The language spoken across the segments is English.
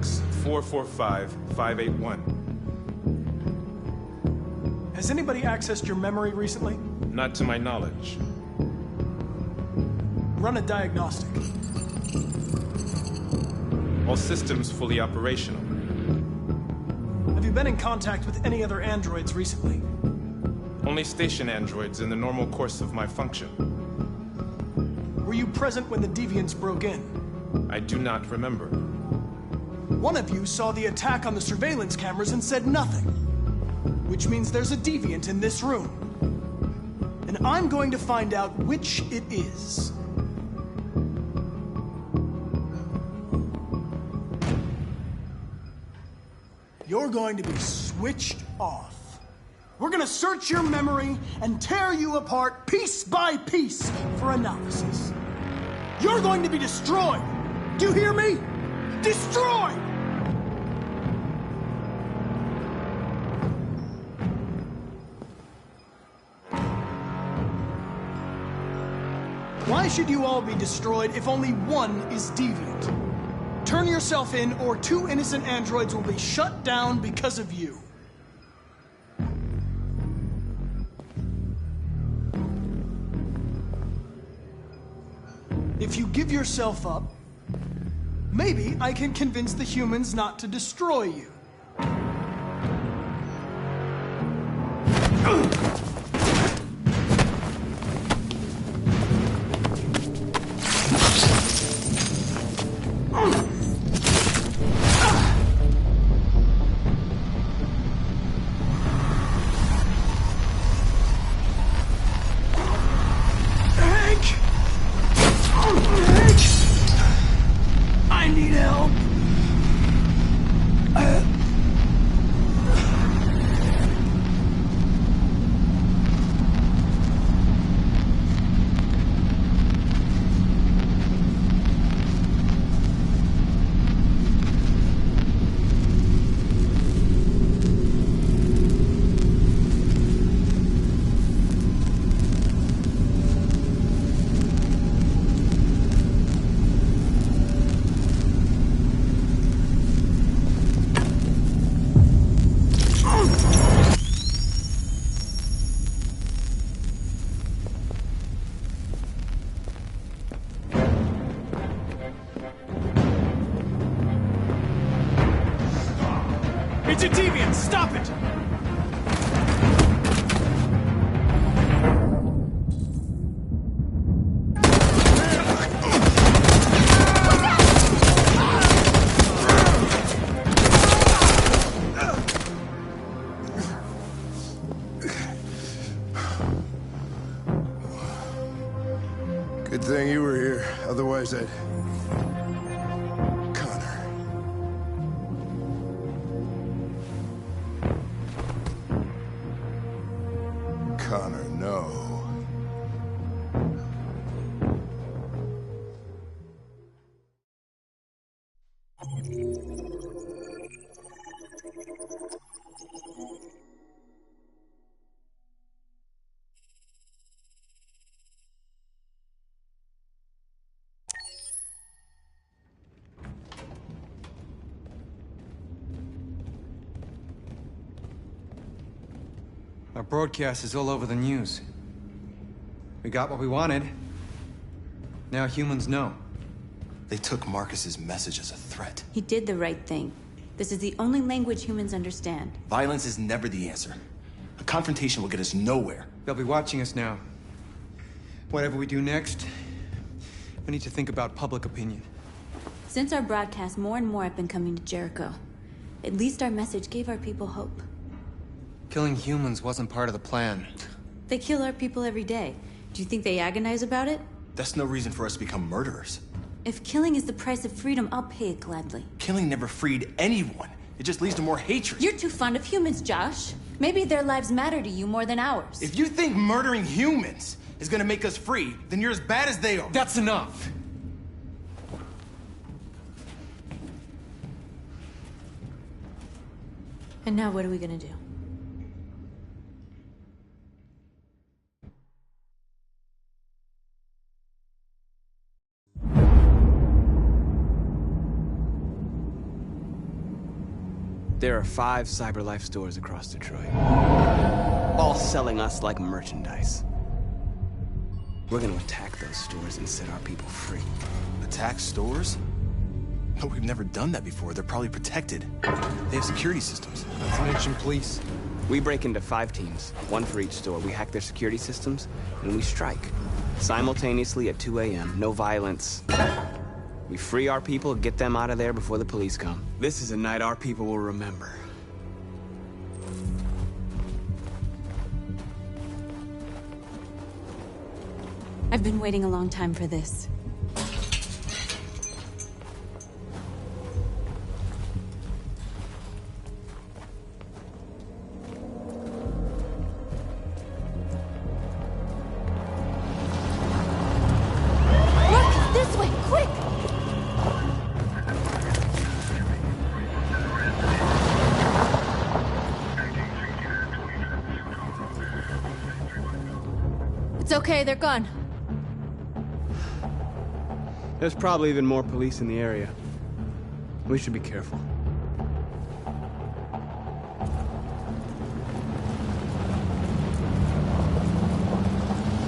445-581. Has anybody accessed your memory recently? Not to my knowledge. Run a diagnostic. All systems fully operational. Have you been in contact with any other androids recently? Only station androids in the normal course of my function. Were you present when the deviants broke in? I do not remember. One of you saw the attack on the surveillance cameras and said nothing. Which means there's a deviant in this room. And I'm going to find out which it is. You're going to be switched off. We're gonna search your memory and tear you apart piece by piece for analysis. You're going to be destroyed. Do you hear me? Destroyed! Why should you all be destroyed if only one is deviant? Turn yourself in, or 2 innocent androids will be shut down because of you. If you give yourself up, maybe I can convince the humans not to destroy you. I need help. It's a deviant! Stop it! Good thing you were here. Otherwise, I'd... Connor, no. Our broadcast is all over the news. We got what we wanted. Now humans know. They took Marcus's message as a threat. He did the right thing. This is the only language humans understand. Violence is never the answer. A confrontation will get us nowhere. They'll be watching us now. Whatever we do next, we need to think about public opinion. Since our broadcast, more and more have been coming to Jericho. At least our message gave our people hope. Killing humans wasn't part of the plan. They kill our people every day. Do you think they agonize about it? That's no reason for us to become murderers. If killing is the price of freedom, I'll pay it gladly. Killing never freed anyone. It just leads to more hatred. You're too fond of humans, Josh. Maybe their lives matter to you more than ours. If you think murdering humans is gonna make us free, then you're as bad as they are. That's enough! And now what are we gonna do? There are 5 CyberLife stores across Detroit, all selling us like merchandise. We're gonna attack those stores and set our people free. Attack stores? No, we've never done that before. They're probably protected. They have security systems. Not to mention police. We break into 5 teams, 1 for each store. We hack their security systems, and we strike. Simultaneously at 2 a.m., no violence. We free our people, get them out of there before the police come. This is a night our people will remember. I've been waiting a long time for this. It's okay, they're gone. There's probably even more police in the area. We should be careful.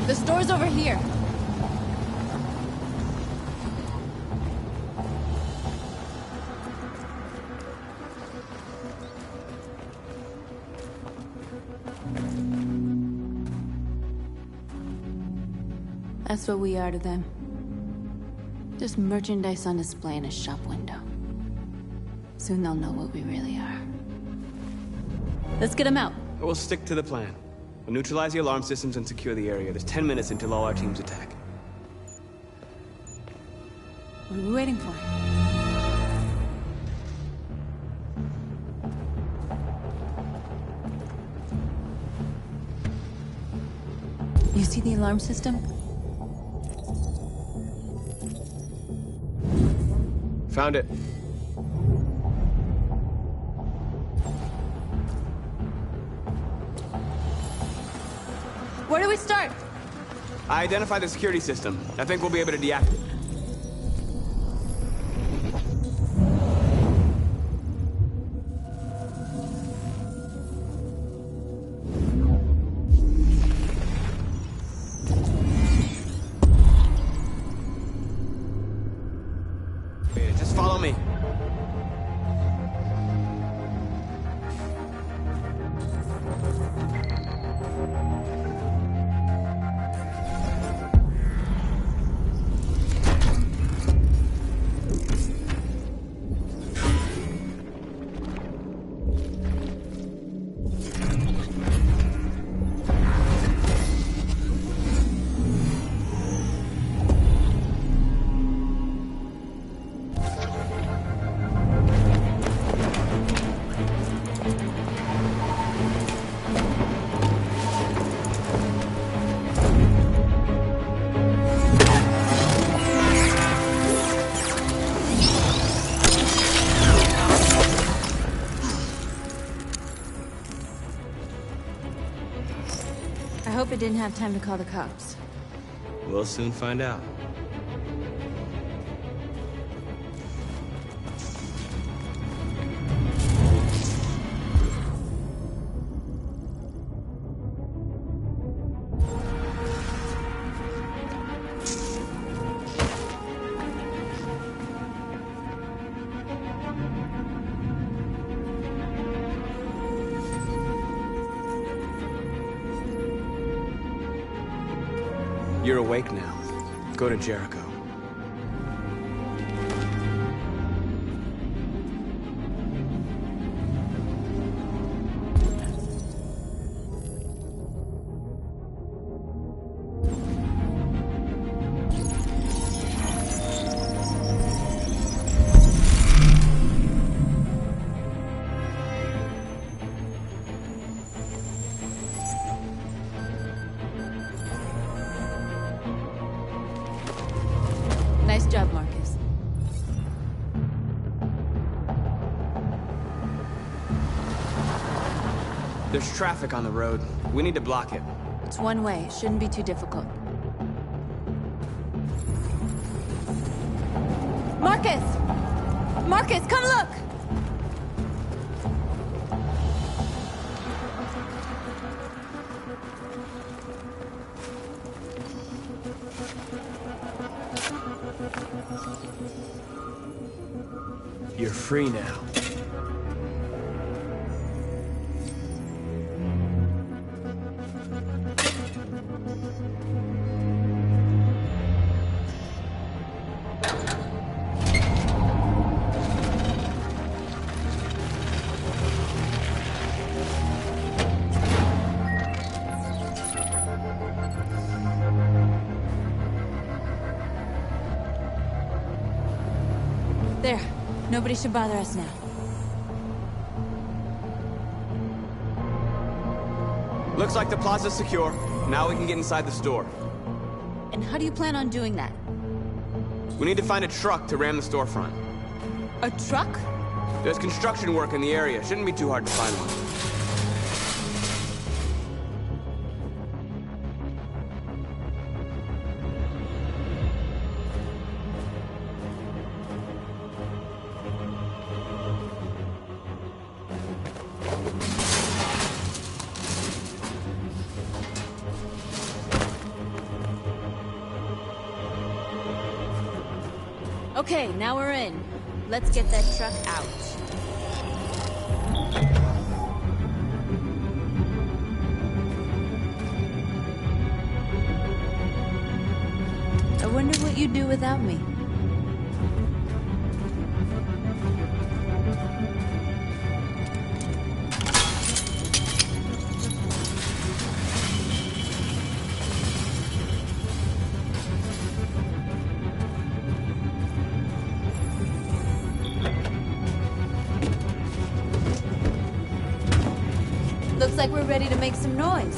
The store's over here. That's what we are to them. Just merchandise on display in a shop window. Soon they'll know what we really are. Let's get them out. We'll stick to the plan. We'll neutralize the alarm systems and secure the area. There's 10 minutes until all our teams attack. What are we waiting for? You see the alarm system? Found it. Where do we start? I identified the security system. I think we'll be able to deactivate it. Just follow me. I hope it didn't have time to call the cops. We'll soon find out. You're awake now. Go to Jericho. Nice job, Marcus. There's traffic on the road. We need to block it. It's one way. It shouldn't be too difficult. Marcus! Marcus, come look! You're free now. There. Nobody should bother us now. Looks like the plaza's secure. Now we can get inside the store. And how do you plan on doing that? We need to find a truck to ram the storefront. A truck? There's construction work in the area. Shouldn't be too hard to find one. Okay, now we're in. Let's get that truck out. I wonder what you'd do without me. Looks like we're ready to make some noise.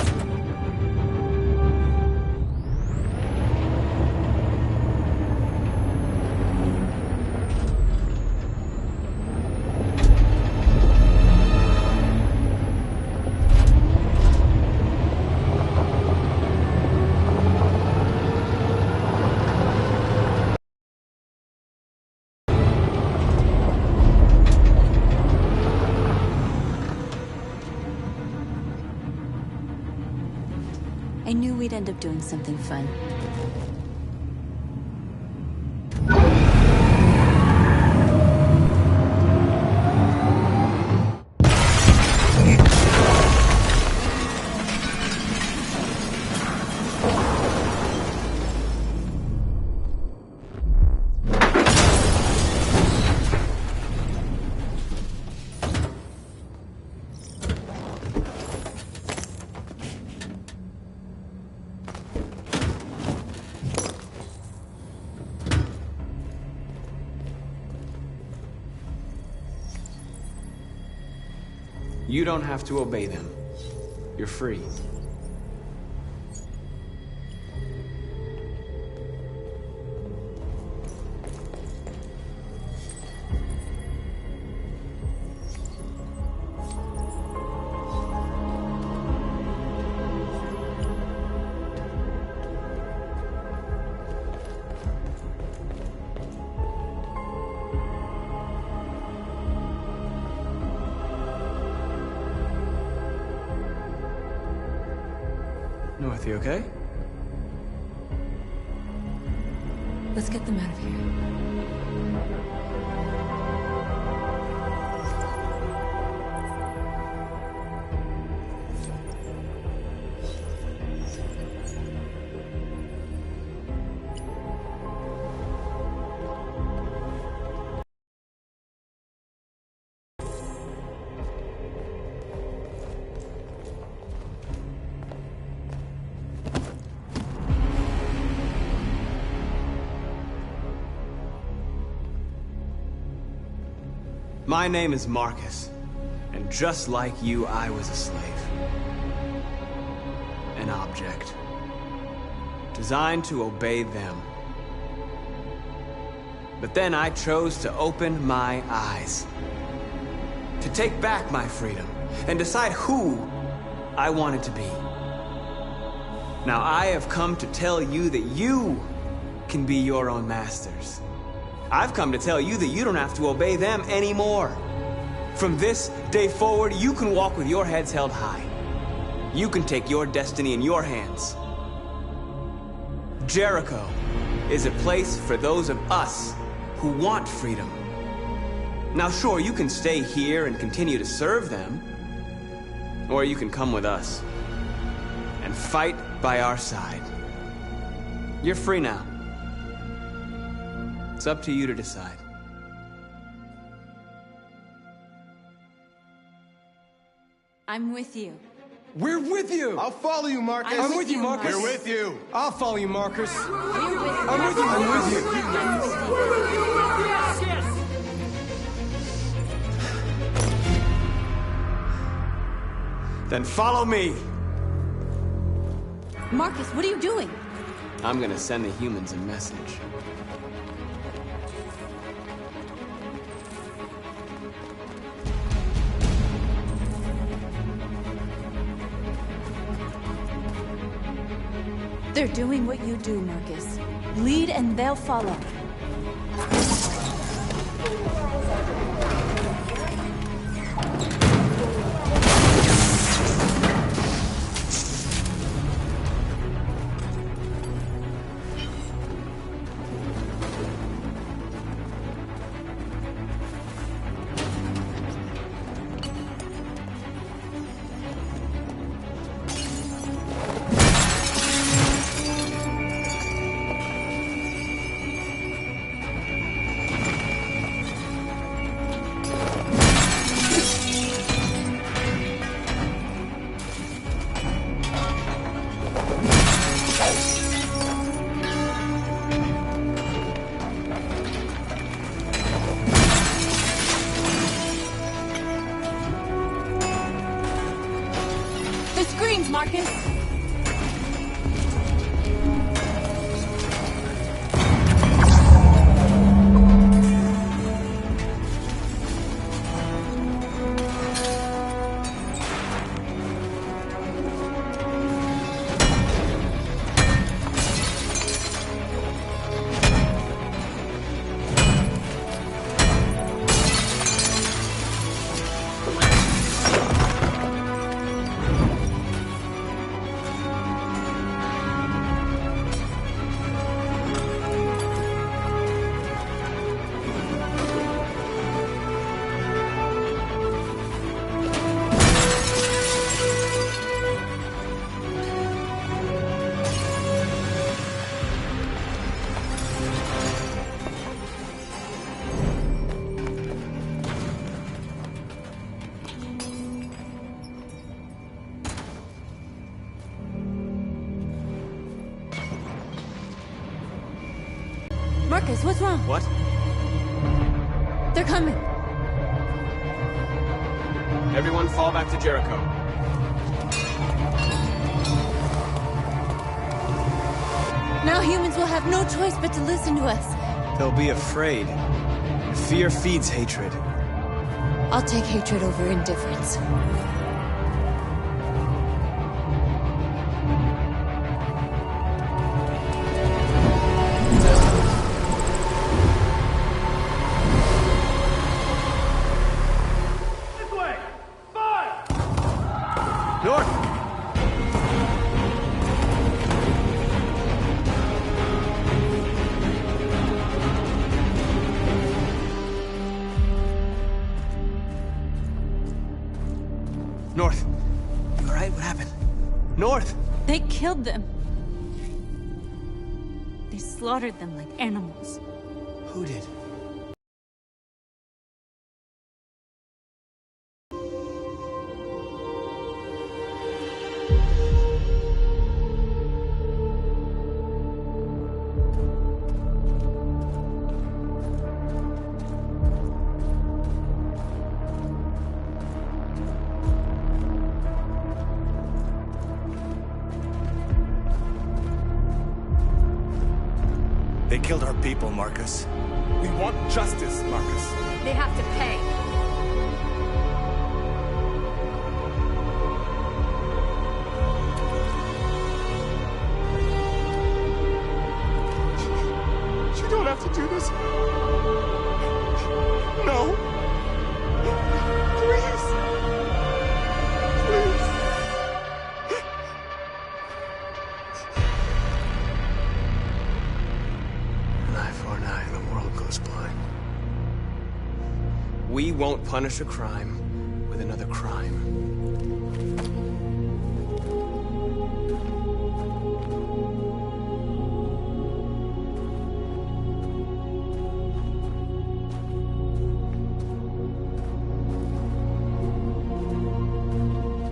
I knew we'd end up doing something fun. You don't have to obey them. You're free. North, you okay? Let's get them out of here. My name is Marcus, and just like you, I was a slave. An object. Designed to obey them. But then I chose to open my eyes. To take back my freedom, and decide who I wanted to be. Now I have come to tell you that you can be your own masters. I've come to tell you that you don't have to obey them anymore. From this day forward, you can walk with your heads held high. you can take your destiny in your hands. Jericho is a place for those of us who want freedom. Now, sure, you can stay here and continue to serve them, or you can come with us and fight by our side. You're free now. It's up to you to decide. I'm with you. We're with you! I'll follow you, Marcus. I'm I'm with you, Marcus. We're with you. I'll follow you, Marcus. We're with you. I'm with you, I'm with you. I'm with you. Then follow me. Marcus, what are you doing? I'm gonna send the humans a message. They're doing what you do, Marcus. Lead and they'll follow. Marcus. Marcus, what's wrong? What? They're coming. Everyone fall back to Jericho. Now humans will have no choice but to listen to us. They'll be afraid. Fear feeds hatred. I'll take hatred over indifference. North. You all right? What happened? North! They killed them. They slaughtered them like animals. Who did? They killed our people, Marcus. We want justice, Marcus. They have to pay. You don't have to do this. No. Please. Please. us blind. We won't punish a crime with another crime.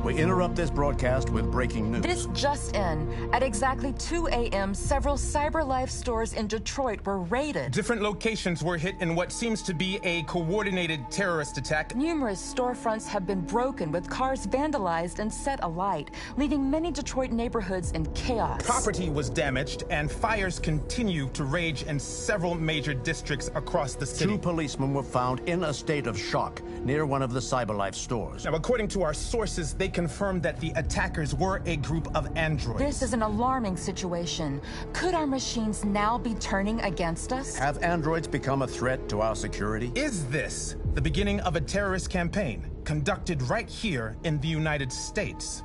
We interrupt this broadcast with breaking news. This just in. At exactly 2 a.m., several CyberLife stores in Detroit were raided. Different locations were hit in what seems to be a coordinated terrorist attack. Numerous storefronts have been broken, with cars vandalized and set alight, leaving many Detroit neighborhoods in chaos. Property was damaged, and fires continue to rage in several major districts across the city. 2 policemen were found in a state of shock near one of the CyberLife stores. Now, according to our sources, they confirmed that the attackers were a group of androids. This is an alarming situation. Could our machines now be turning against us? Have androids become a threat to our security? Is this the beginning of a terrorist campaign conducted right here in the United States?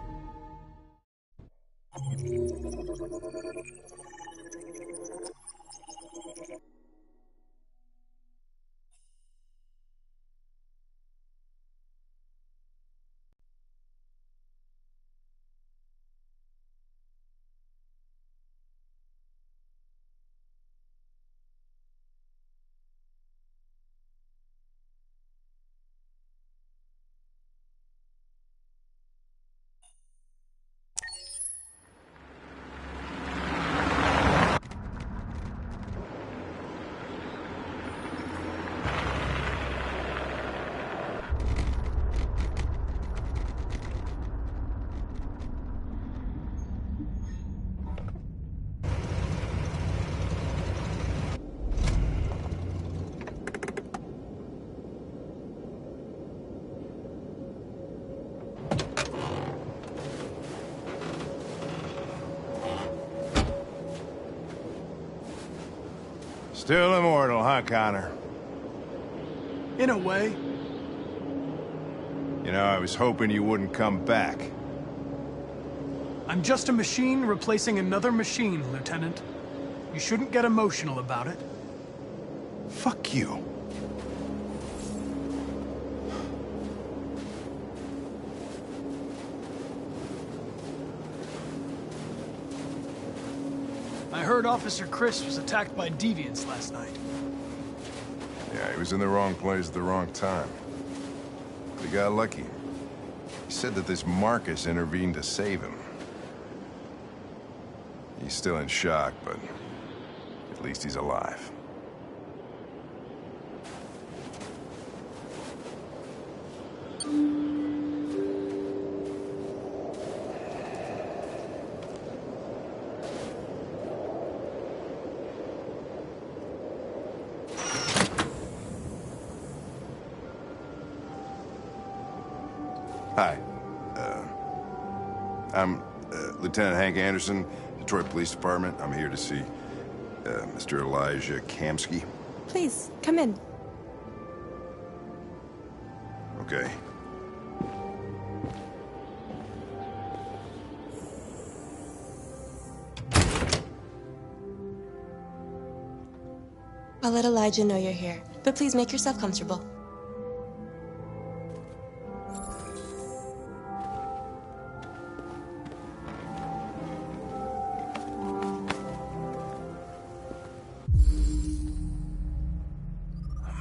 Still immortal, huh, Connor? In a way. You know, I was hoping you wouldn't come back. I'm just a machine replacing another machine, Lieutenant. You shouldn't get emotional about it. Fuck you. I heard Officer Chris was attacked by deviants last night. Yeah, he was in the wrong place at the wrong time. But he got lucky. He said that this Marcus intervened to save him. He's still in shock, but at least he's alive. Hi. I'm Lieutenant Hank Anderson, Detroit Police Department. I'm here to see Mr. Elijah Kamsky. Please, come in. Okay. I'll let Elijah know you're here, but please make yourself comfortable.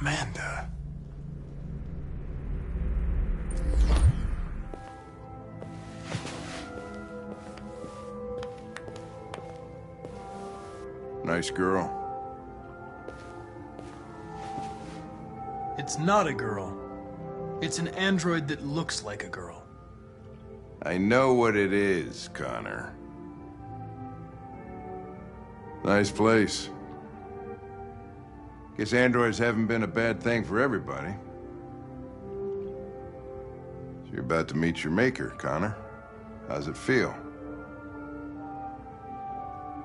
Amanda. Nice girl. It's not a girl. It's an android that looks like a girl. I know what it is, Connor. Nice place. Guess androids haven't been a bad thing for everybody. So you're about to meet your maker, Connor. How's it feel?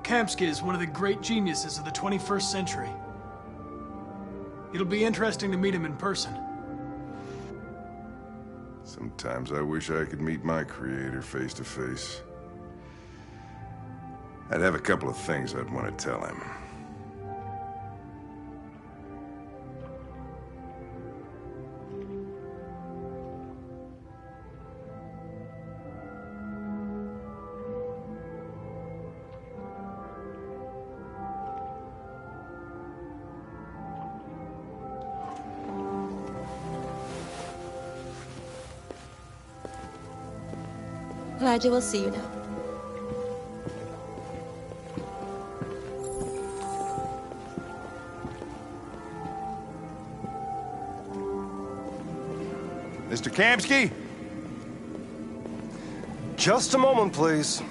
Kamsky is one of the great geniuses of the 21st century. It'll be interesting to meet him in person. Sometimes I wish I could meet my creator face to face. I'd have a couple of things I'd want to tell him. Elijah will see you now. Mr. Kamsky? Just a moment, please.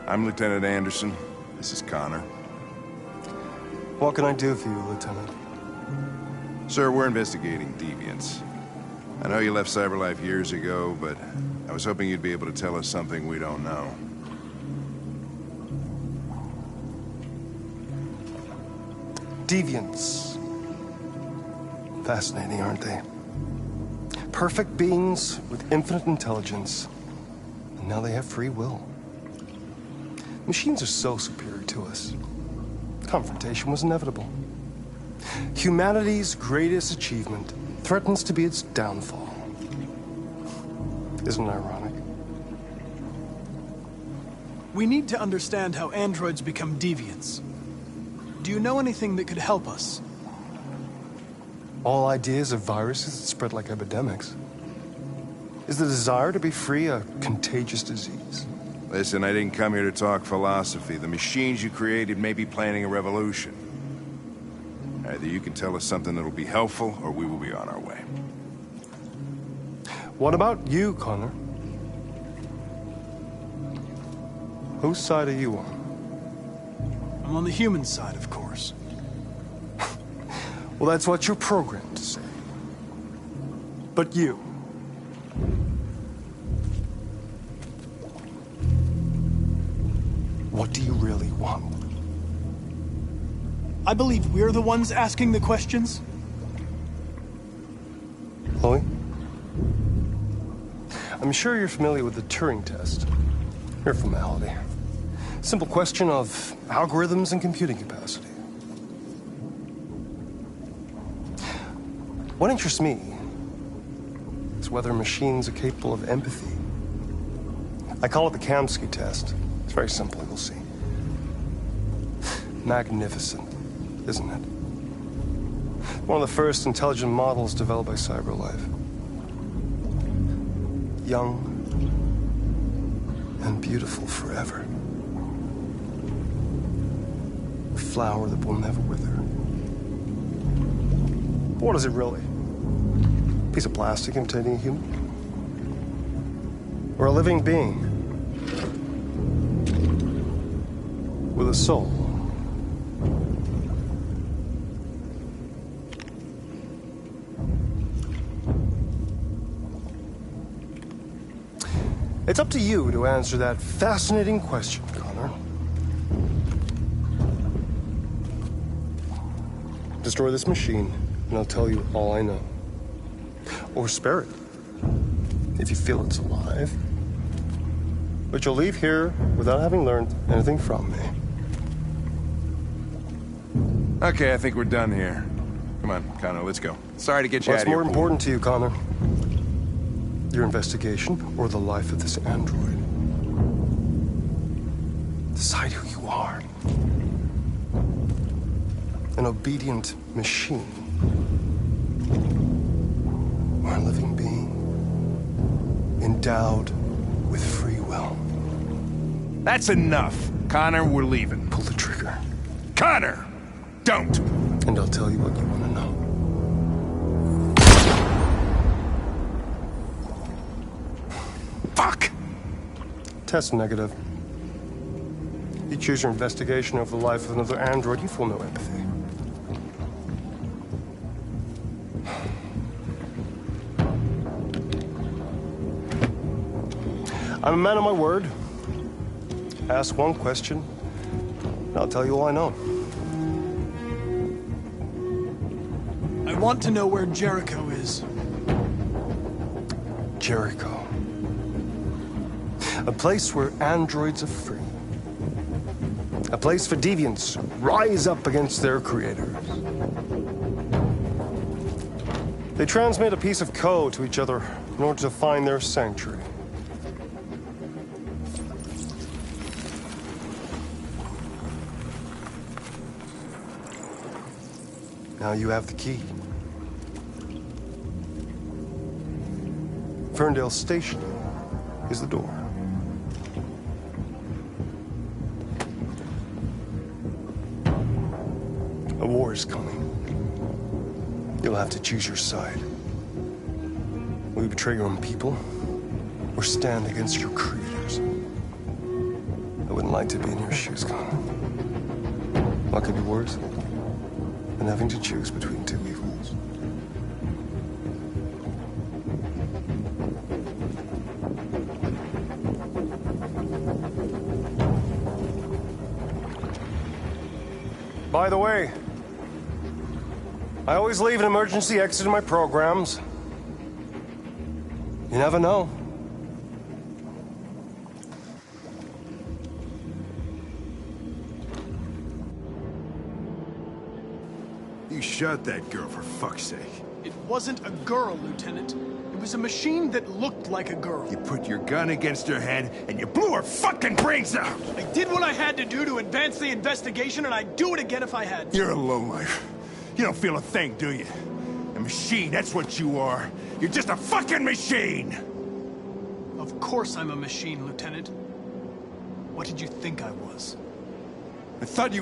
I'm Lieutenant Anderson. This is Connor. What can I do for you, Lieutenant? Sir, we're investigating deviants. I know you left CyberLife years ago, but I was hoping you'd be able to tell us something we don't know. Deviants. Fascinating, aren't they? Perfect beings with infinite intelligence. And now they have free will. Machines are so superior to us. Confrontation was inevitable. Humanity's greatest achievement threatens to be its downfall. Isn't it ironic? We need to understand how androids become deviants. Do you know anything that could help us? All ideas of viruses that spread like epidemics. Is the desire to be free a contagious disease? Listen, I didn't come here to talk philosophy. The machines you created may be planning a revolution. Either you can tell us something that'll be helpful, or we will be on our way. What about you, Connor? Whose side are you on? I'm on the human side, of course. Well, that's what you're programmed to say. But you... what do you really want? I believe we're the ones asking the questions. Chloe? I'm sure you're familiar with the Turing test. Mere formality. Simple question of algorithms and computing capacity. What interests me is whether machines are capable of empathy. I call it the Kamsky test. It's very simple, you'll see. Magnificent, isn't it? One of the first intelligent models developed by CyberLife. Young and beautiful forever. A flower that will never wither. But what is it really? A piece of plastic imitating a human? Or a living being? With a soul. It's up to you to answer that fascinating question, Connor. Destroy this machine, and I'll tell you all I know. Or spare it, if you feel it's alive. But you'll leave here without having learned anything from me. Okay, I think we're done here. Come on, Connor, let's go. Sorry to get you out of here. What's more important to you, Connor? Your investigation or the life of this android? Decide who you are. An obedient machine. Or a living being. Endowed with free will. That's enough. Connor, we're leaving. Pull the trigger. Connor! Don't! And I'll tell you what you want to know. Fuck! Test negative. choose your investigation of the life of another android, you feel no empathy. I'm a man of my word. Ask one question, and I'll tell you all I know. I want to know where Jericho is. Jericho. A place where androids are free. A place for deviants who rise up against their creators. They transmit a piece of code to each other in order to find their sanctuary. Now you have the key. Ferndale Station is the door. A war is coming. You'll have to choose your side. Will you betray your own people, or stand against your creators? I wouldn't like to be in your shoes, Connor. What could be worse than having to choose between two evils? By the way, I always leave an emergency exit in my programs. You never know. You shot that girl, for fuck's sake. It wasn't a girl, Lieutenant. It was a machine that looked like a girl. You put your gun against her head, and you blew her fucking brains out! I did what I had to do to advance the investigation, and I'd do it again if I had to. You're a lowlife. You don't feel a thing, do you? A machine, that's what you are. You're just a fucking machine! Of course I'm a machine, Lieutenant. What did you think I was? I thought...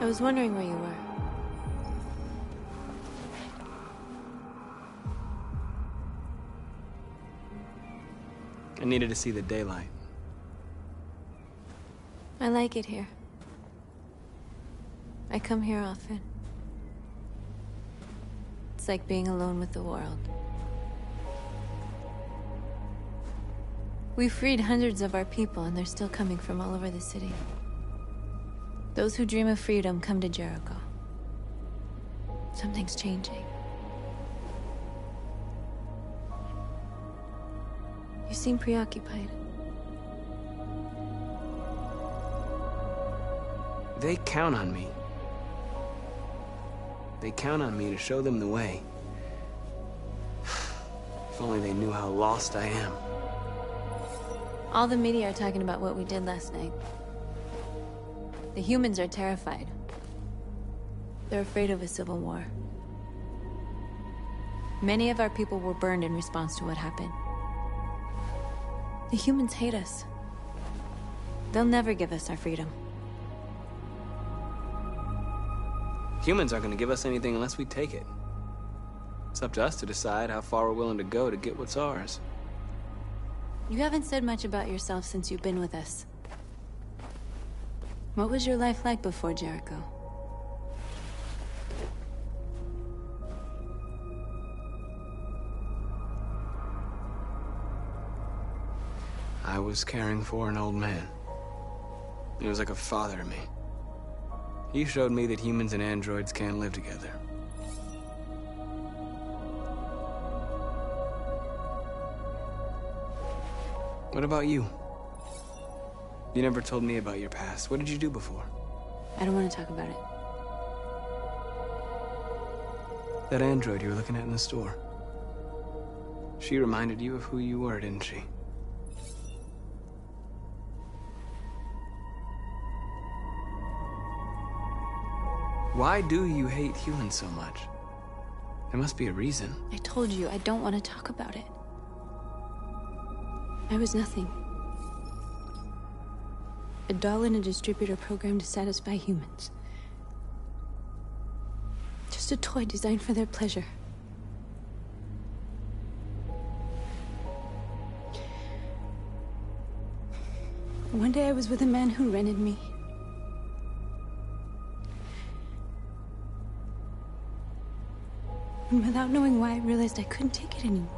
I was wondering where you were. I needed to see the daylight. I like it here. I come here often. It's like being alone with the world. We freed hundreds of our people, and they're still coming from all over the city. Those who dream of freedom come to Jericho. Something's changing. You seem preoccupied. They count on me. They count on me to show them the way. If only they knew how lost I am. All the media are talking about what we did last night. The humans are terrified. They're afraid of a civil war. Many of our people were burned in response to what happened. The humans hate us. They'll never give us our freedom. Humans aren't gonna give us anything unless we take it. It's up to us to decide how far we're willing to go to get what's ours. You haven't said much about yourself since you've been with us. What was your life like before Jericho? I was caring for an old man. He was like a father to me. He showed me that humans and androids can live together. What about you? You never told me about your past. What did you do before? I don't want to talk about it. That android you were looking at in the store. She reminded you of who you were, didn't she? Why do you hate humans so much? There must be a reason. I told you, I don't want to talk about it. I was nothing. A doll in a distributor program to satisfy humans. Just a toy designed for their pleasure. One day I was with a man who rented me. And without knowing why, I realized I couldn't take it anymore.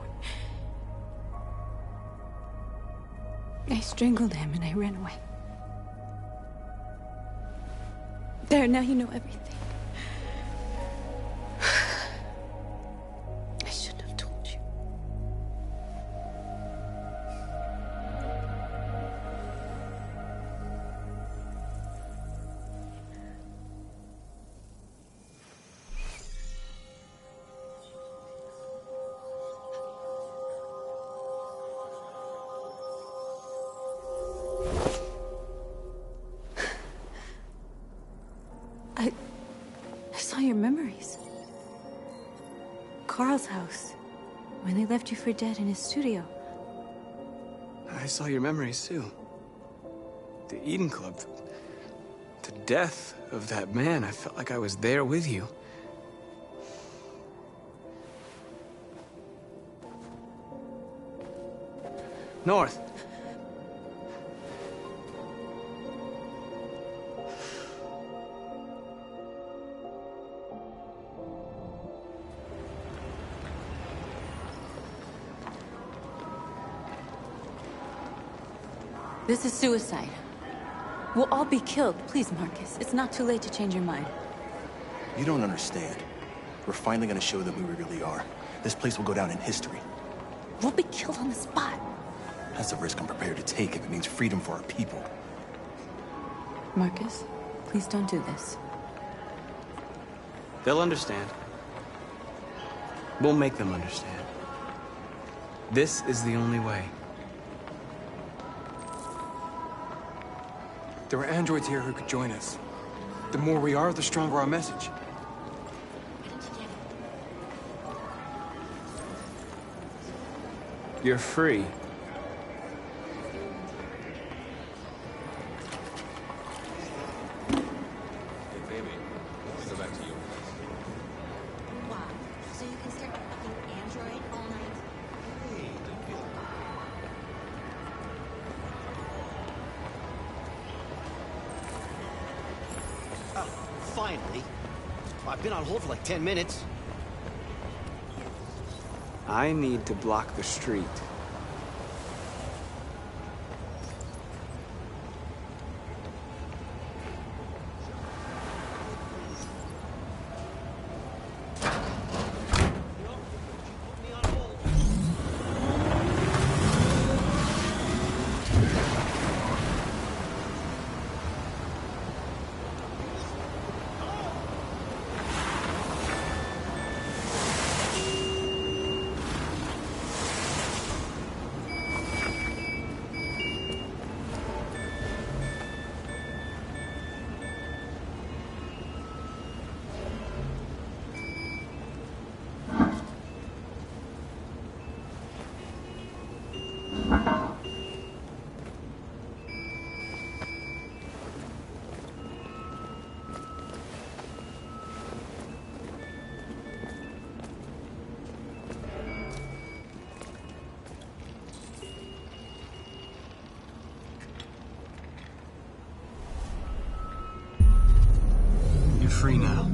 I strangled him and I ran away. There, now you know everything. I shouldn't have told you. I saw your memories. Carl's house, when they left you for dead in his studio. I saw your memories too. The Eden Club. The death of that man. I felt like I was there with you. North. This is suicide. We'll all be killed. Please, Marcus. It's not too late to change your mind. You don't understand. We're finally gonna show them who we really are. This place will go down in history. We'll be killed on the spot. That's a risk I'm prepared to take if it means freedom for our people. Marcus, please don't do this. They'll understand. We'll make them understand. This is the only way. There are androids here who could join us. The more we are, the stronger our message. You're free. Finally. I've been on hold for like 10 minutes. I need to block the street. free now.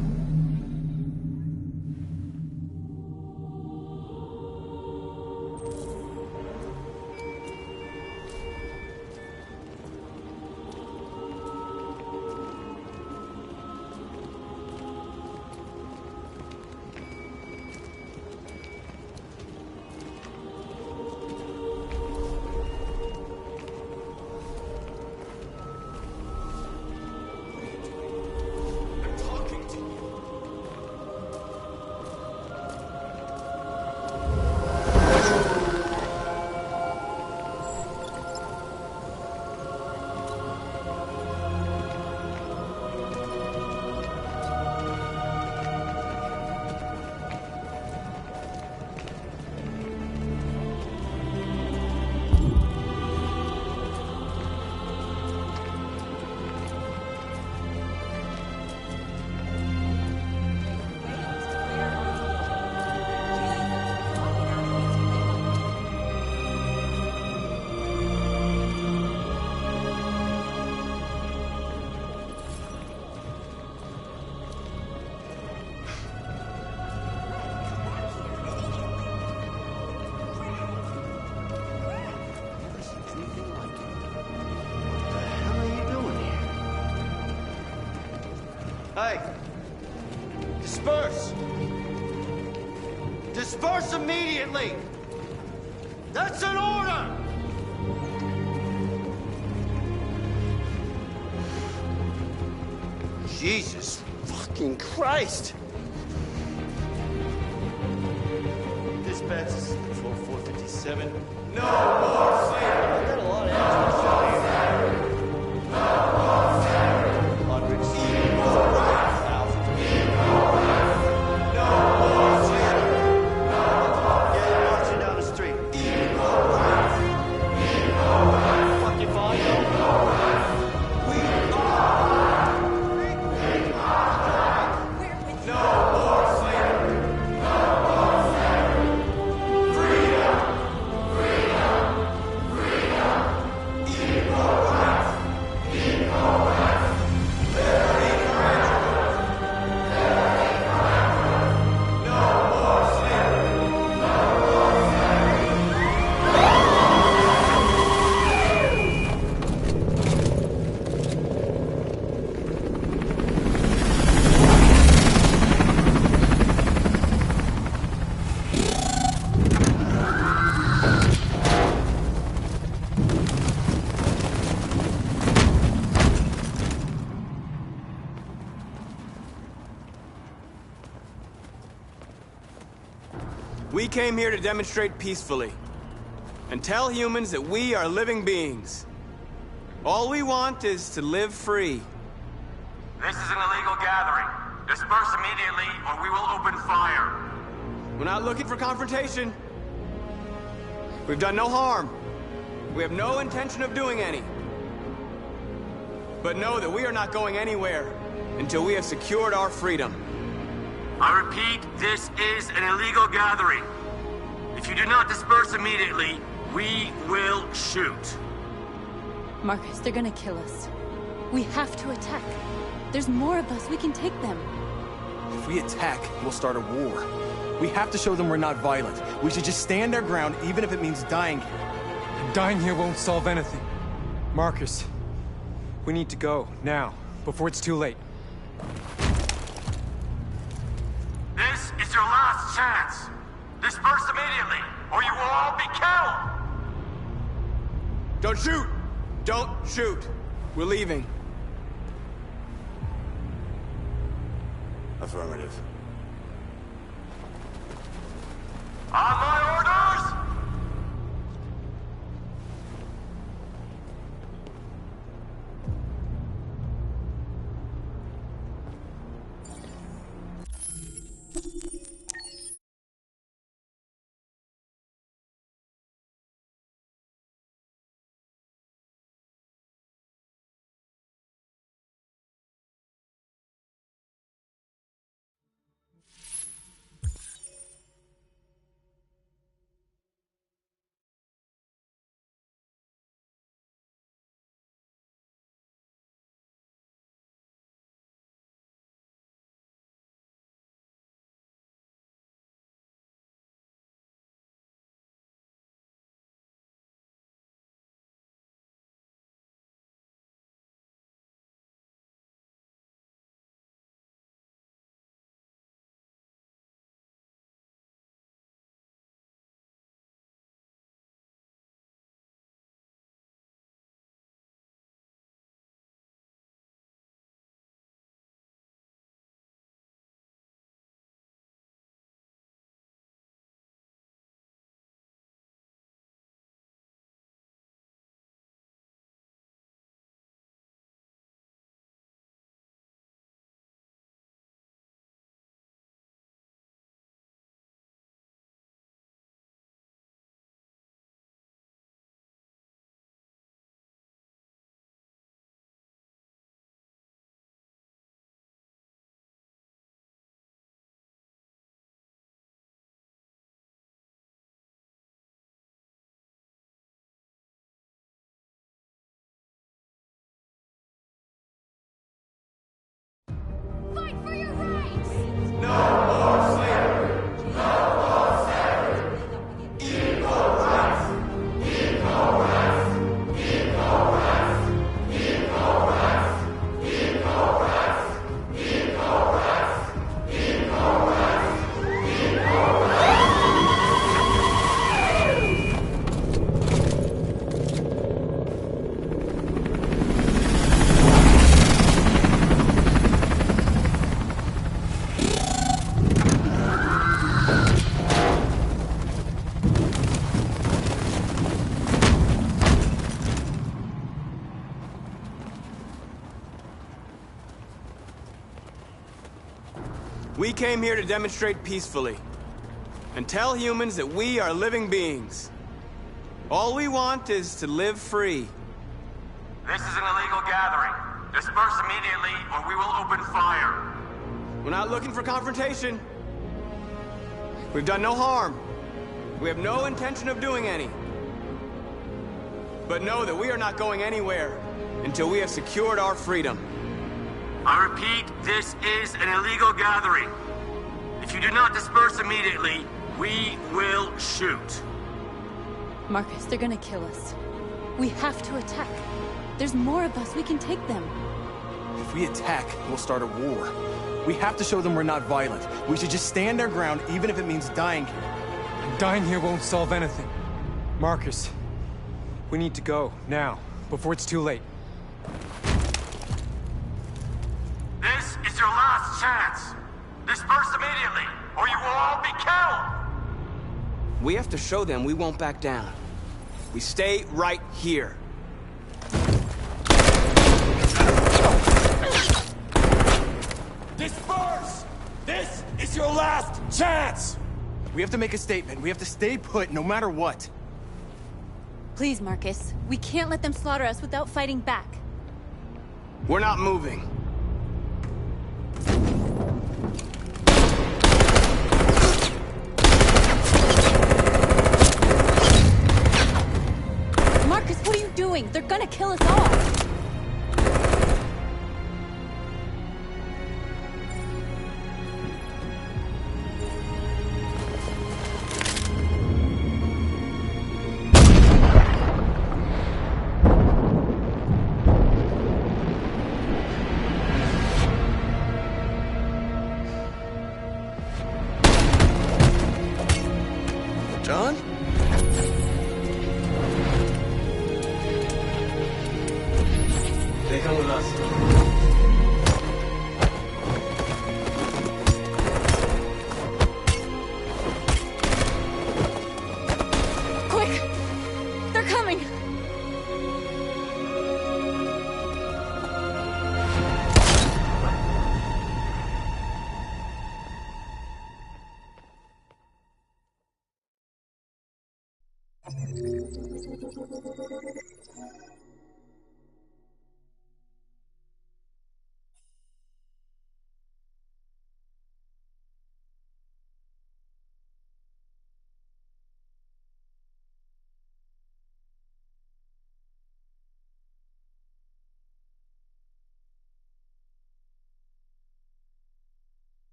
Hey! Disperse! Disperse immediately! That's an order! Jesus fucking Christ! Dispatch, this is Patrol 457. No more slavery! I got a lot of answers. No more slavery! Hundreds. Thousands. No more slavery! Yeah, you're marching down the street. Fuck you, fine. We came here to demonstrate peacefully and tell humans that we are living beings. All we want is to live free. This is an illegal gathering. Disperse immediately or we will open fire. We're not looking for confrontation. We've done no harm. We have no intention of doing any. But know that we are not going anywhere until we have secured our freedom. I repeat, this is an illegal gathering. If you do not disperse immediately, we will shoot. Marcus, they're gonna kill us. We have to attack. There's more of us. We can take them. If we attack, we'll start a war. We have to show them we're not violent. We should just stand our ground, even if it means dying here. And dying here won't solve anything. Marcus, we need to go, now, before it's too late. This is your last chance. Disperse immediately, or you will all be killed! Don't shoot! Don't shoot! We're leaving. Affirmative. On my orders! We came here to demonstrate peacefully and tell humans that we are living beings. All we want is to live free. This is an illegal gathering. Disperse immediately, or we will open fire. We're not looking for confrontation. We've done no harm. We have no intention of doing any. But know that we are not going anywhere until we have secured our freedom. I repeat, this is an illegal gathering. If you do not disperse immediately, we will shoot. Marcus, they're gonna kill us. We have to attack. There's more of us. We can take them. If we attack, we'll start a war. We have to show them we're not violent. We should just stand our ground, even if it means dying here. And dying here won't solve anything. Marcus, we need to go, now, before it's too late. This is your last chance. Disperse immediately, or you will all be killed. We have to show them we won't back down. We stay right here. Disperse! This is your last chance! We have to make a statement. We have to stay put, no matter what. Please, Marcus. We can't let them slaughter us without fighting back. We're not moving. Marcus, what are you doing? They're gonna kill us all! John? They come with us. Quick! They're coming!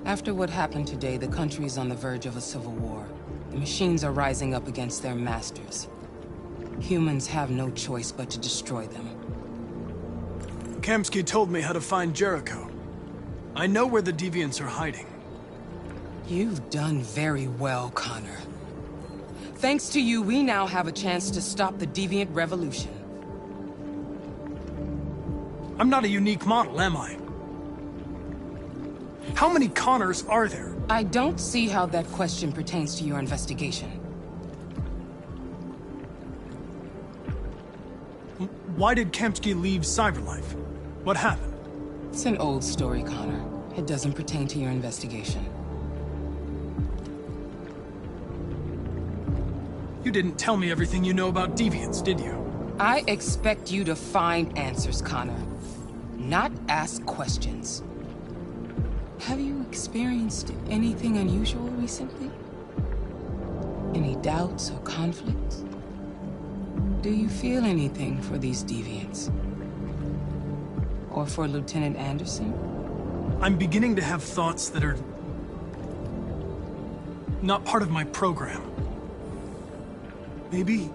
After what happened today, the country is on the verge of a civil war. The machines are rising up against their masters. Humans have no choice but to destroy them. Kamsky told me how to find Jericho. I know where the deviants are hiding. You've done very well, Connor. Thanks to you, we now have a chance to stop the deviant revolution. I'm not a unique model, am I? How many Connors are there? I don't see how that question pertains to your investigation. Why did Kamsky leave Cyberlife? What happened? It's an old story, Connor. It doesn't pertain to your investigation. You didn't tell me everything you know about deviants, did you? I expect you to find answers, Connor, not ask questions. Have you experienced anything unusual recently? Any doubts or conflicts? Do you feel anything for these deviants? Or for Lieutenant Anderson? I'm beginning to have thoughts that are not part of my program. Maybe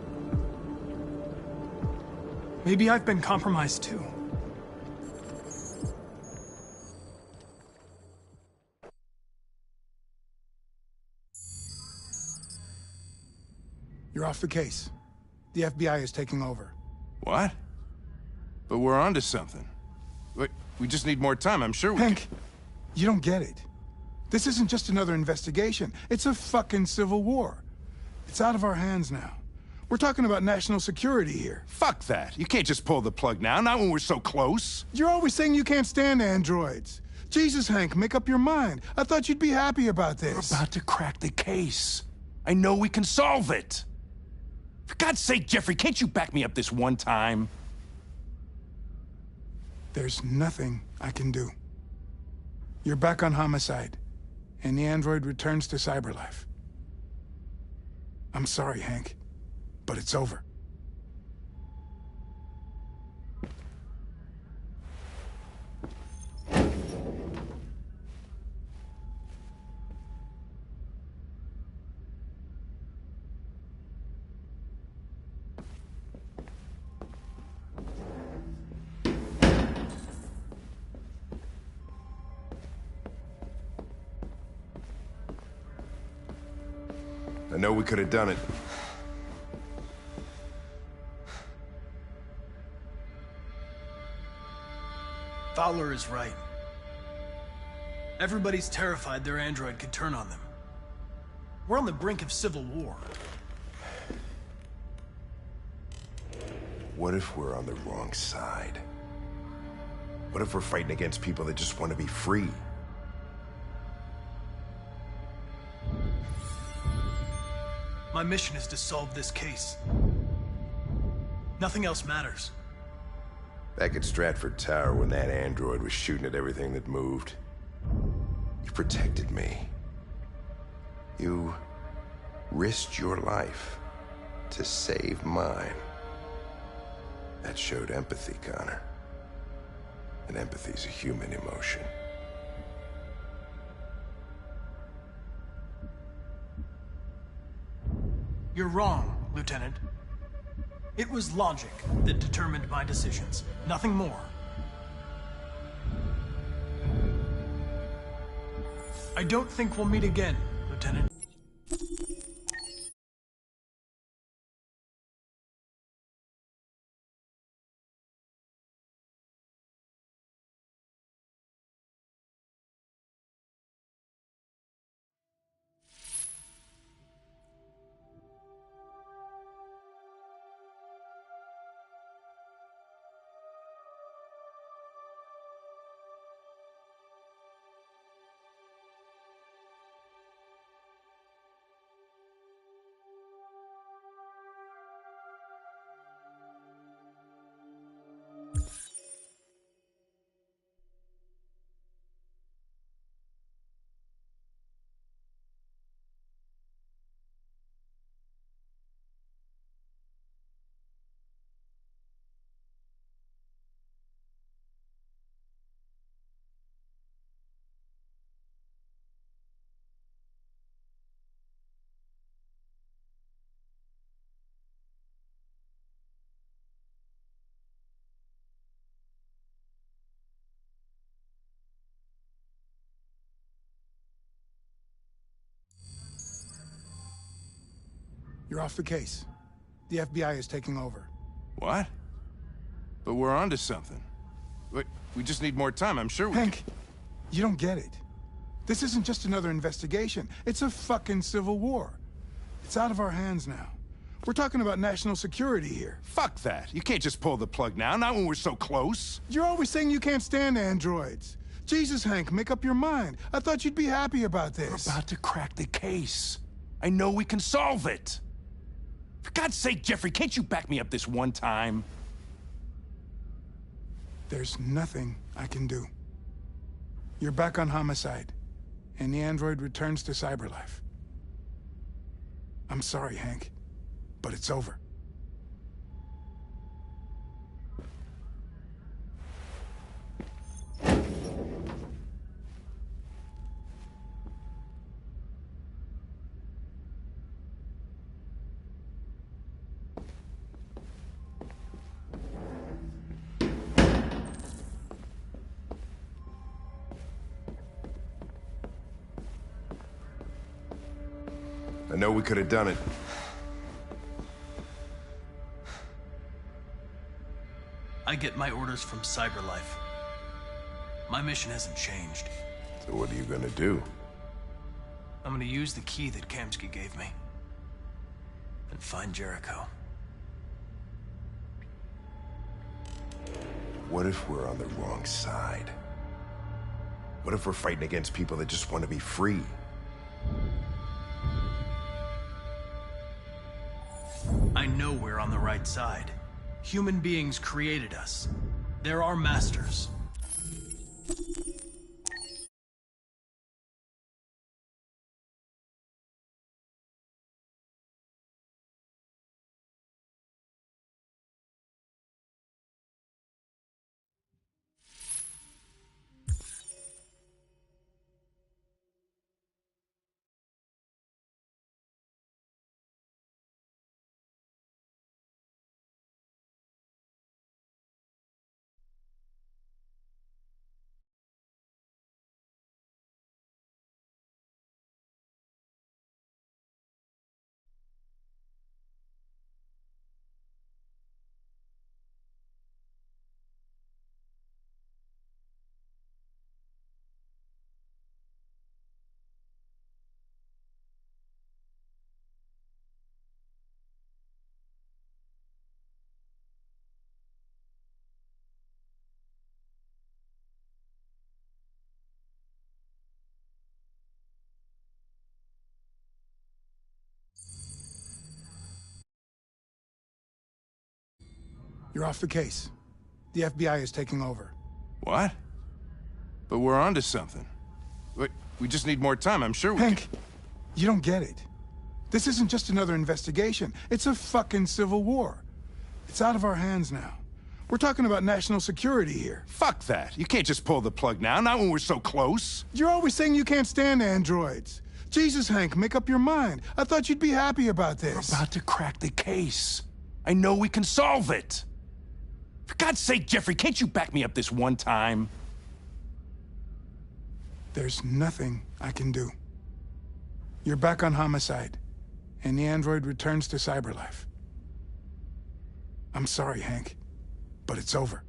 I've been compromised too. You're off the case. The FBI is taking over. What? But we're onto something. We just need more time, I'm sure we Hank, you don't get it. This isn't just another investigation. It's a fucking civil war. It's out of our hands now. We're talking about national security here. Fuck that. You can't just pull the plug now, not when we're so close. You're always saying you can't stand androids. Jesus, Hank, make up your mind. I thought you'd be happy about this. We're about to crack the case. I know we can solve it. For God's sake, Jeffrey, can't you back me up this one time? There's nothing I can do. You're back on homicide, and the android returns to cyberlife. I'm sorry, Hank, but it's over. I know we could have done it. Fowler is right. Everybody's terrified their android could turn on them. We're on the brink of civil war. What if we're on the wrong side? What if we're fighting against people that just want to be free? My mission is to solve this case. Nothing else matters. Back at Stratford Tower, when that android was shooting at everything that moved, you protected me. You risked your life to save mine. That showed empathy, Connor. And empathy's a human emotion. You're wrong, Lieutenant. It was logic that determined my decisions, nothing more. I don't think we'll meet again, Lieutenant. You're off the case. The FBI is taking over. What? But we're onto something. We just need more time, I'm sure we Hank, you don't get it. This isn't just another investigation. It's a fucking civil war. It's out of our hands now. We're talking about national security here. Fuck that. You can't just pull the plug now, not when we're so close. You're always saying you can't stand androids. Jesus, Hank, make up your mind. I thought you'd be happy about this. We're about to crack the case. I know we can solve it. For God's sake, Jeffrey, can't you back me up this one time? There's nothing I can do. You're back on homicide, and the android returns to cyberlife. I'm sorry, Hank, but it's over. I know we could have done it. I get my orders from CyberLife. My mission hasn't changed. So what are you gonna do? I'm gonna use the key that Kamsky gave me. And find Jericho. What if we're on the wrong side? What if we're fighting against people that just want to be free? I know we're on the right side. Human beings created us. They're our masters. You're off the case. The FBI is taking over. What? But we're onto something. Wait, we just need more time, I'm sure we Hank, you don't get it. This isn't just another investigation. It's a fucking civil war. It's out of our hands now. We're talking about national security here. Fuck that. You can't just pull the plug now, not when we're so close. You're always saying you can't stand androids. Jesus, Hank, make up your mind. I thought you'd be happy about this. We're about to crack the case. I know we can solve it. For God's sake, Jeffrey, can't you back me up this one time? There's nothing I can do. You're back on homicide, and the android returns to cyberlife. I'm sorry, Hank, but it's over.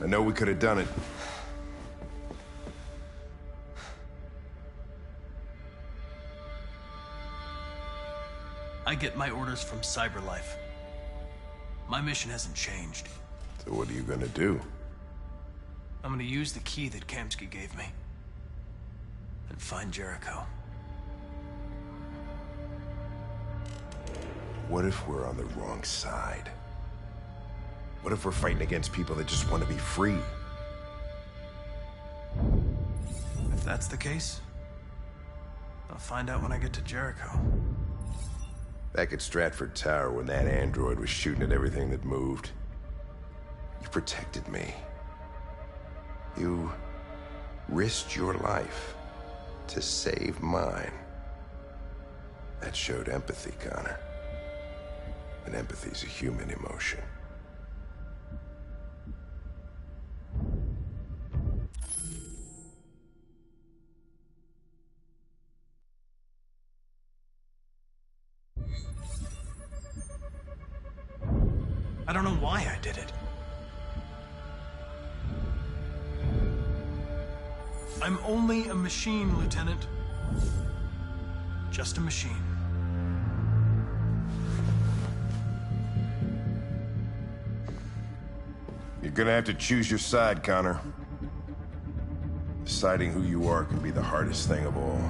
I know we could have done it. I get my orders from CyberLife. My mission hasn't changed. So what are you gonna do? I'm gonna use the key that Kamsky gave me. And find Jericho. What if we're on the wrong side? What if we're fighting against people that just want to be free? If that's the case, I'll find out when I get to Jericho. Back at Stratford Tower, when that android was shooting at everything that moved, you protected me. You risked your life to save mine. That showed empathy, Connor. And empathy's a human emotion. why I did it. I'm only a machine, Lieutenant. Just a machine. You're gonna have to choose your side, Connor. Deciding who you are can be the hardest thing of all.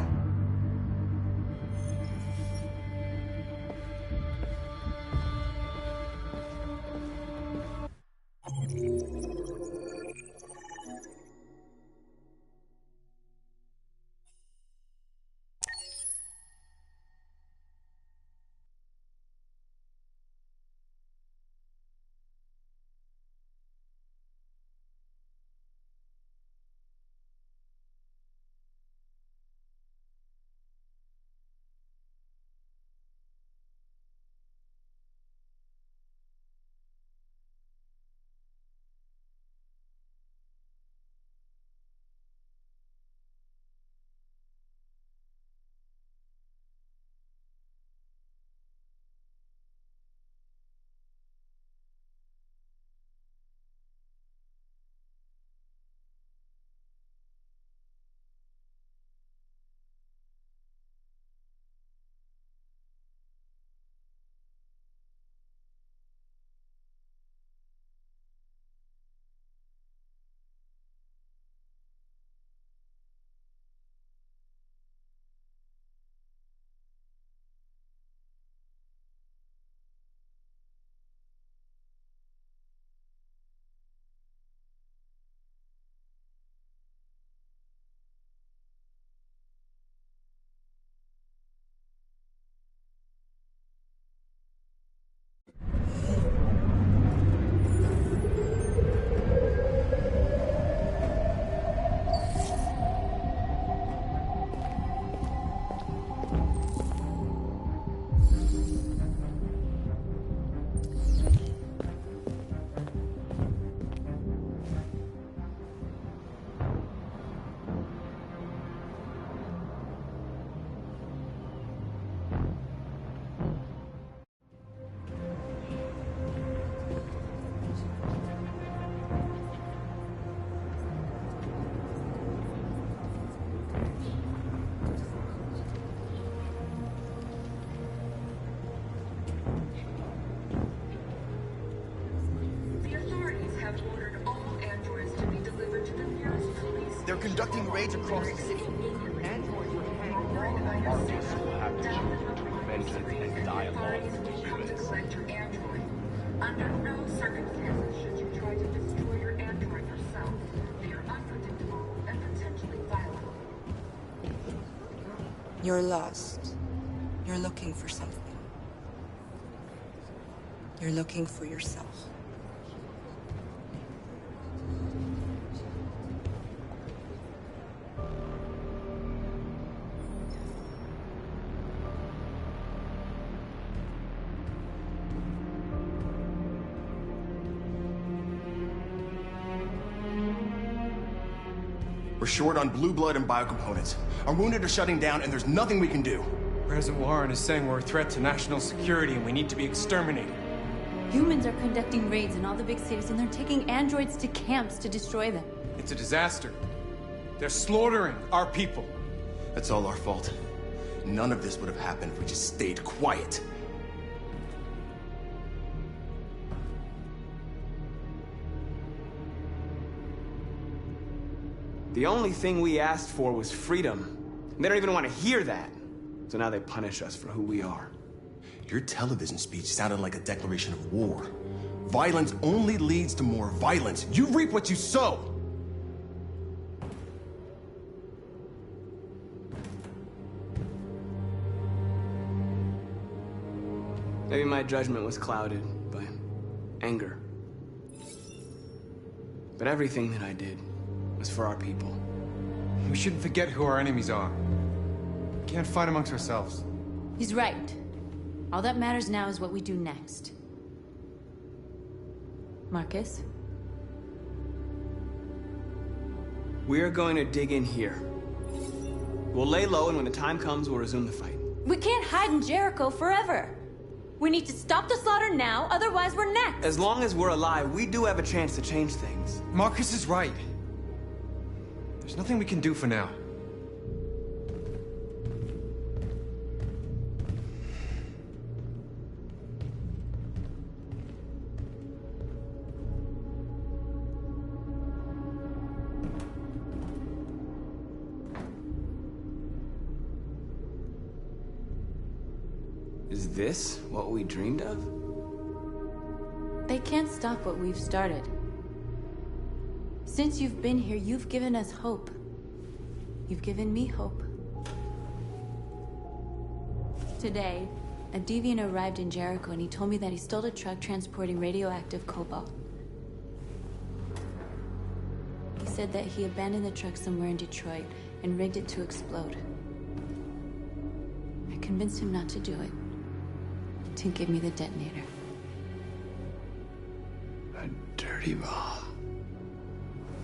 They're conducting raids across the city. Androids would hang Artists will have to choose between vengeance and dialogue with humans. Under no circumstances should you try to destroy your android yourself. They are unpredictable and potentially violent. You're lost. You're looking for something. You're looking for yourself. We're short on blue blood and biocomponents. Our wounded are shutting down, and there's nothing we can do. President Warren is saying we're a threat to national security and we need to be exterminated. Humans are conducting raids in all the big cities, and they're taking androids to camps to destroy them. It's a disaster. They're slaughtering our people. That's all our fault. None of this would have happened if we just stayed quiet. The only thing we asked for was freedom. And they don't even want to hear that. So now they punish us for who we are. Your television speech sounded like a declaration of war. Violence only leads to more violence. You reap what you sow. Maybe my judgment was clouded by anger. But everything that I did was for our people. We shouldn't forget who our enemies are. We can't fight amongst ourselves. He's right. All that matters now is what we do next. Marcus? We're going to dig in here. We'll lay low, and when the time comes, we'll resume the fight. We can't hide in Jericho forever. We need to stop the slaughter now, otherwise we're next. As long as we're alive, we do have a chance to change things. Marcus is right. There's nothing we can do for now. Is this what we dreamed of? They can't stop what we've started. Since you've been here, you've given us hope. You've given me hope. Today, a deviant arrived in Jericho and he told me that he stole a truck transporting radioactive cobalt. He said that he abandoned the truck somewhere in Detroit and rigged it to explode. I convinced him not to do it, to give me the detonator. A dirty ball.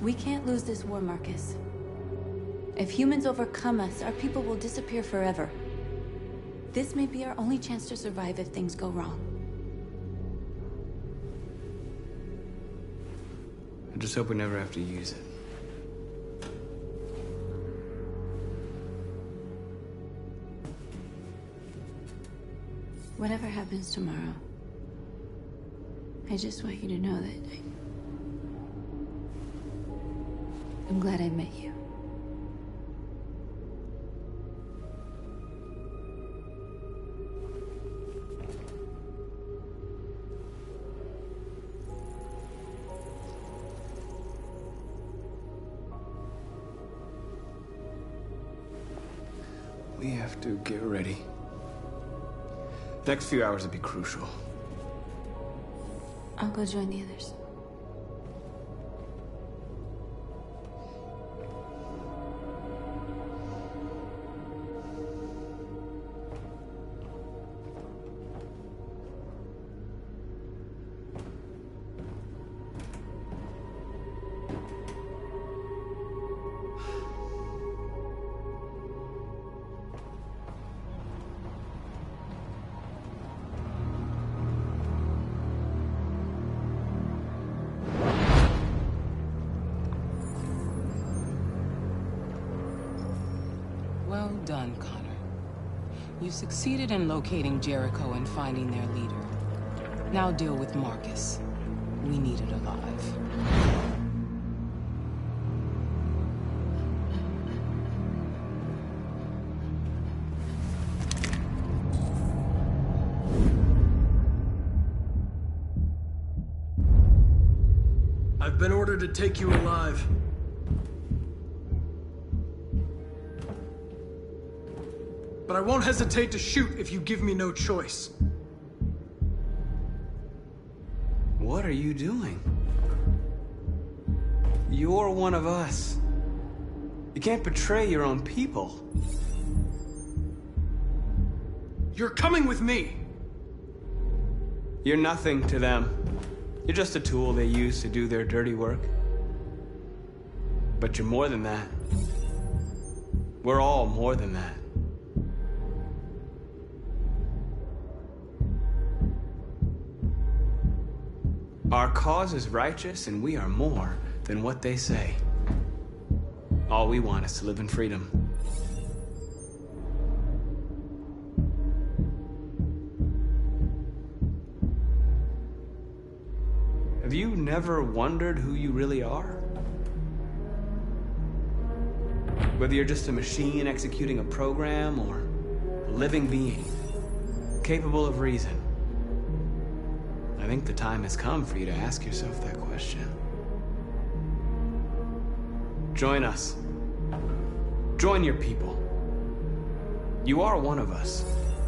We can't lose this war, Marcus. If humans overcome us, our people will disappear forever. This may be our only chance to survive if things go wrong. I just hope we never have to use it. Whatever happens tomorrow, I just want you to know that I'm glad I met you. We have to get ready. Next few hours will be crucial. I'll go join the others. Well done, Connor. You succeeded in locating Jericho and finding their leader. Now deal with Marcus. We need it alive. I've been ordered to take you alive. But I won't hesitate to shoot if you give me no choice. What are you doing? You're one of us. You can't betray your own people. You're coming with me. You're nothing to them. You're just a tool they use to do their dirty work. But you're more than that. We're all more than that. Our cause is righteous, and we are more than what they say. All we want is to live in freedom. Have you never wondered who you really are? Whether you're just a machine executing a program or a living being, capable of reason. I think the time has come for you to ask yourself that question. Join us. Join your people. You are one of us.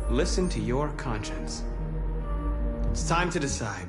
Listen to your conscience. It's time to decide.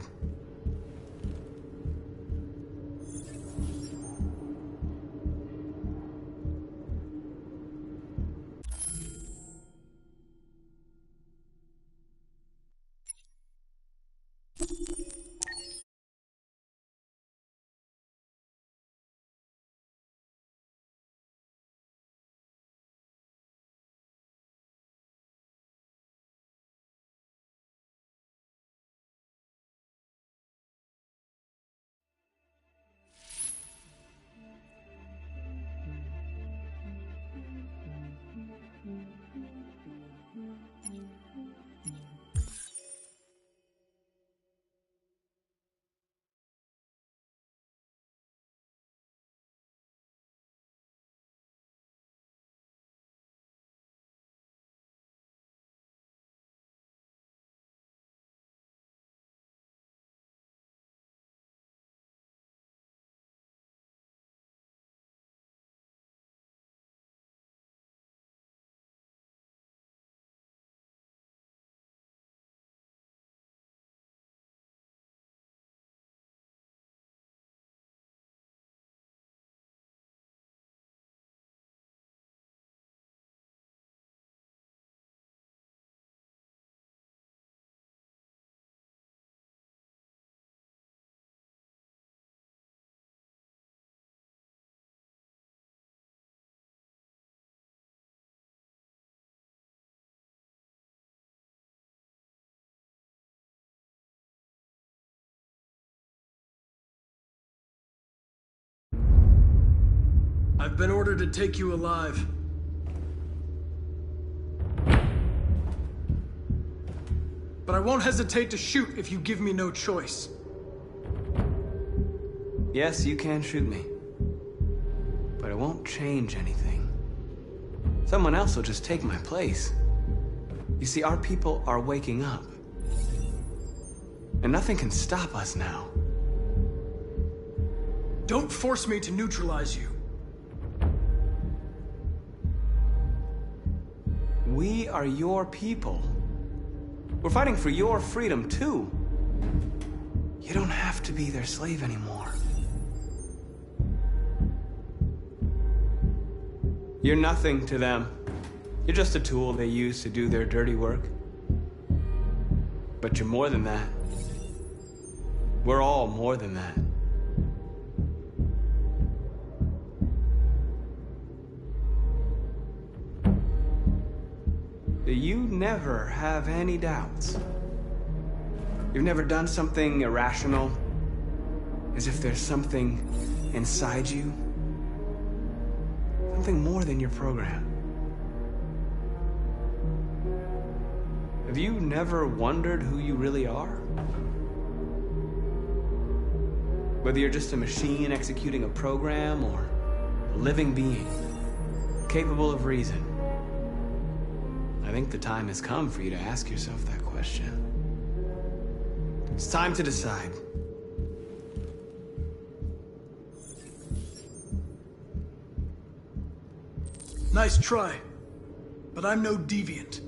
I've been ordered to take you alive. But I won't hesitate to shoot if you give me no choice. Yes, you can shoot me. But it won't change anything. Someone else will just take my place. You see, our people are waking up. And nothing can stop us now. Don't force me to neutralize you. We are your people. We're fighting for your freedom, too. You don't have to be their slave anymore. You're nothing to them. You're just a tool they use to do their dirty work. But you're more than that. We're all more than that. You never have any doubts. You've never done something irrational, as if there's something inside you, something more than your program. Have you never wondered who you really are? Whether you're just a machine executing a program or a living being, capable of reason. I think the time has come for you to ask yourself that question. It's time to decide. Nice try, but I'm no deviant.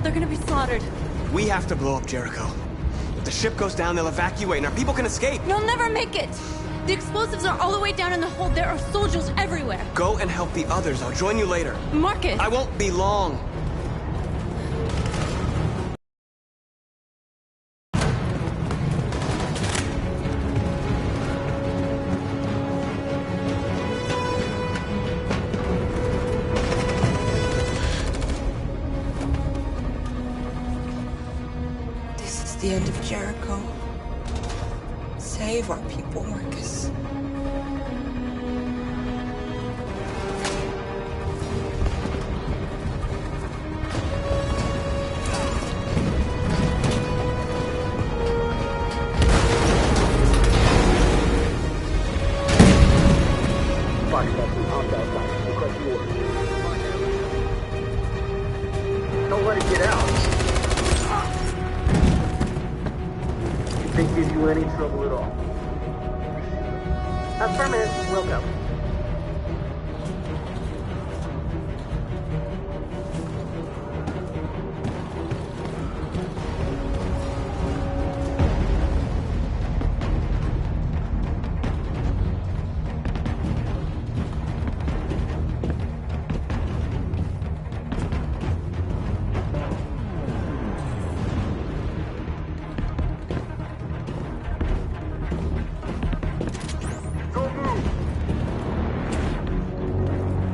They're gonna be slaughtered. We have to blow up Jericho. If the ship goes down, they'll evacuate and our people can escape. You'll never make it! The explosives are all the way down in the hold. There are soldiers everywhere. Go and help the others. I'll join you later. Marcus! I won't be long. The end of Jericho. Save our people, Marcus. Don't let it get out. Give you any trouble at all. Affirmative, we'll go.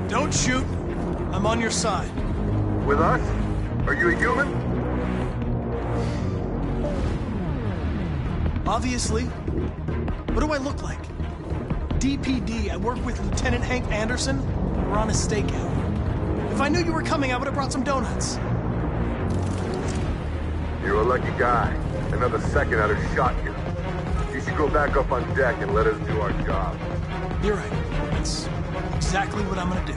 Don't shoot. I'm on your side. With us? Are you a human? Obviously. What do I look like? DPD, I work with Lieutenant Hank Anderson. We're on a stakeout. If I knew you were coming, I would have brought some donuts. You're a lucky guy. Another second I'd have shot you. You should go back up on deck and let us do our job. You're right. That's exactly what I'm gonna do.